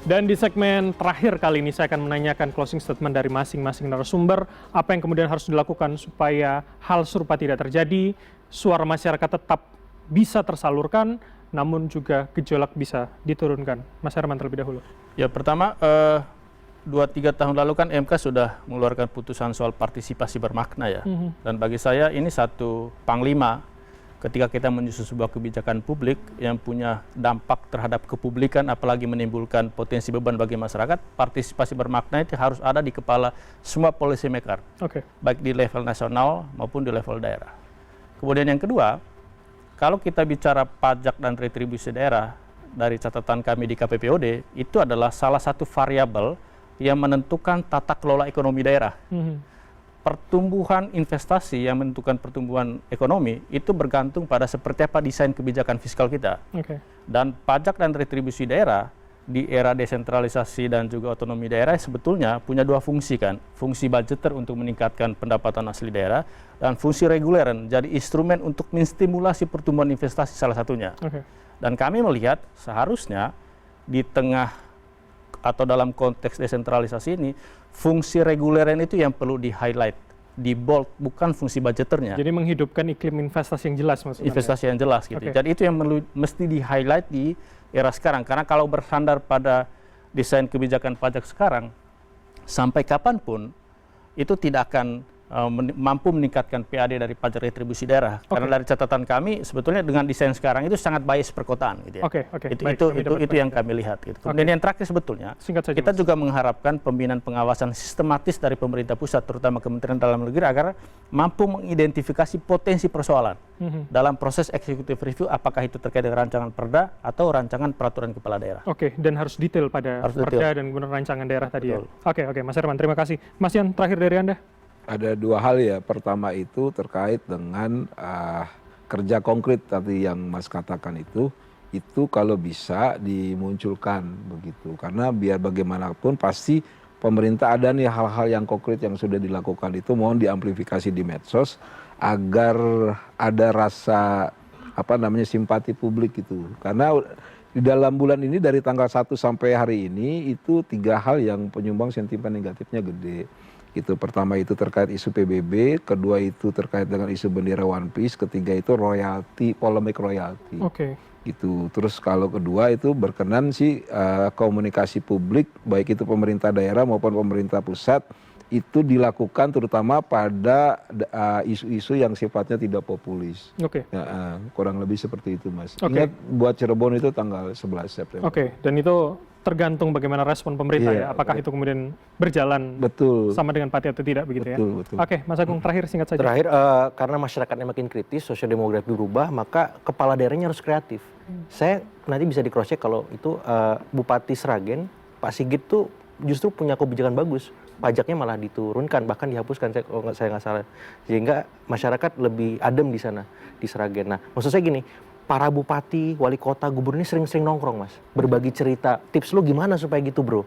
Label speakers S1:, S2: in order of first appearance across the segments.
S1: Dan di segmen terakhir kali ini saya akan menanyakan closing statement dari masing-masing narasumber, apa yang kemudian harus dilakukan supaya hal serupa tidak terjadi, suara masyarakat tetap bisa tersalurkan, namun juga gejolak bisa diturunkan. Mas Herman terlebih dahulu.
S2: Ya, pertama 2-3 tahun lalu kan MK sudah mengeluarkan putusan soal partisipasi bermakna ya. Dan bagi saya ini satu panglima ketika kita menyusun sebuah kebijakan publik yang punya dampak terhadap kepublikan, apalagi menimbulkan potensi beban bagi masyarakat, partisipasi bermakna itu harus ada di kepala semua policy maker, baik di level nasional maupun di level daerah. Kemudian yang kedua, kalau kita bicara pajak dan retribusi daerah, dari catatan kami di KPPOD, itu adalah salah satu variabel yang menentukan tata kelola ekonomi daerah. Pertumbuhan investasi yang menentukan pertumbuhan ekonomi itu bergantung pada seperti apa desain kebijakan fiskal kita. Dan pajak dan retribusi daerah di era desentralisasi dan juga otonomi daerah sebetulnya punya dua fungsi kan. Fungsi budgeter untuk meningkatkan pendapatan asli daerah dan fungsi reguleran jadi instrumen untuk menstimulasi pertumbuhan investasi salah satunya. Dan kami melihat seharusnya di tengah atau dalam konteks desentralisasi ini, fungsi reguleran itu yang perlu di-highlight, di-bold, bukan fungsi budgeternya.
S1: Jadi menghidupkan iklim investasi yang jelas maksudnya.
S2: Investasi yang jelas gitu. Jadi itu yang mesti di-highlight di era sekarang. Karena kalau bersandar pada desain kebijakan pajak sekarang, sampai kapanpun itu tidak akan mampu meningkatkan PAD dari pajak retribusi daerah. Karena dari catatan kami sebetulnya dengan desain sekarang itu sangat bias perkotaan gitu ya. Itu yang kami lihat gitu. Kemudian yang terakhir sebetulnya kita juga mengharapkan pembinaan pengawasan sistematis dari pemerintah pusat terutama Kementerian Dalam Negeri agar mampu mengidentifikasi potensi persoalan dalam proses executive review, apakah itu terkait dengan rancangan perda atau rancangan peraturan kepala daerah.
S1: Dan harus detail pada perda dan kemudian rancangan daerah tadi ya. Oke, Mas Herman, terima kasih. Mas Yan, terakhir dari Anda.
S3: Ada dua hal ya. Pertama itu terkait dengan kerja konkret tadi yang Mas katakan itu kalau bisa dimunculkan begitu. Karena biar bagaimanapun pasti pemerintah ada nih hal-hal yang konkret yang sudah dilakukan itu mohon diamplifikasi di medsos agar ada rasa simpati publik itu. Karena di dalam bulan ini dari tanggal 1 sampai hari ini itu 3 hal yang penyumbang sentimen negatifnya gede. Itu pertama itu terkait isu PBB, kedua itu terkait dengan isu bendera One Piece, ketiga itu royalti, polemik royalti. Gitu. Terus kalau kedua itu berkenan sih komunikasi publik baik itu pemerintah daerah maupun pemerintah pusat itu dilakukan terutama pada isu-isu yang sifatnya tidak populis. Kurang lebih seperti itu, Mas. Ingat buat Cirebon itu tanggal 11 September.
S1: Dan itu tergantung bagaimana respon pemerintah ya. Apakah itu kemudian berjalan sama dengan Pati atau tidak begitu ya. Mas Agung terakhir singkat saja.
S4: Terakhir karena masyarakatnya makin kritis, sosiodemografi berubah, maka kepala daerahnya harus kreatif. Saya nanti bisa di cross check kalau itu Bupati Sragen, Pak Sigit tuh justru punya kebijakan bagus. Pajaknya malah diturunkan, bahkan dihapuskan kalau saya nggak salah. Sehingga masyarakat lebih adem di sana, di Sragen. Nah, maksud saya gini, para bupati, wali kota, gubernur ini sering-sering nongkrong, Mas. Berbagi cerita, tips lu gimana supaya gitu, bro?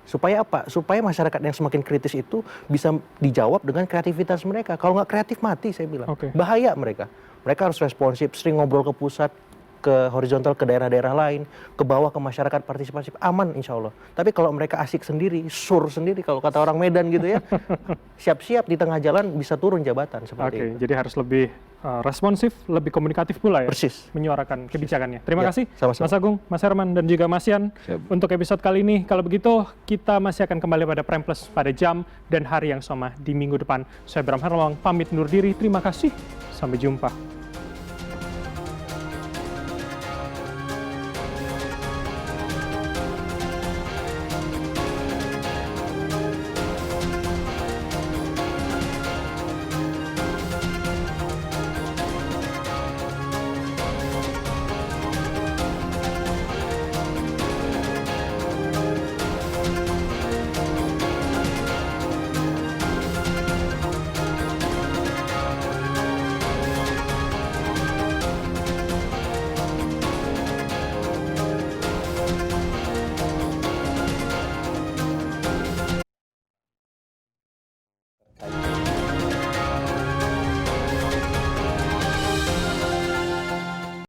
S4: Supaya apa? Supaya masyarakat yang semakin kritis itu bisa dijawab dengan kreativitas mereka. Kalau nggak kreatif, mati, saya bilang. Bahaya mereka. Mereka harus responsif, sering ngobrol ke pusat, ke horizontal, ke daerah-daerah lain, ke bawah, ke masyarakat partisipatif, aman insya Allah. Tapi kalau mereka asik sendiri, sur sendiri, kalau kata orang Medan gitu ya, siap-siap di tengah jalan bisa turun jabatan seperti itu.
S1: Jadi harus lebih responsif, lebih komunikatif pula ya, menyuarakan kebijakannya. Terima kasih
S4: sama-sama.
S1: Mas Agung, Mas Herman, dan juga Mas Yan untuk episode kali ini. Kalau begitu, kita masih akan kembali pada Prime Plus pada jam dan hari yang sama di minggu depan. Saya Bram Herlong, pamit undur diri. Terima kasih, sampai jumpa.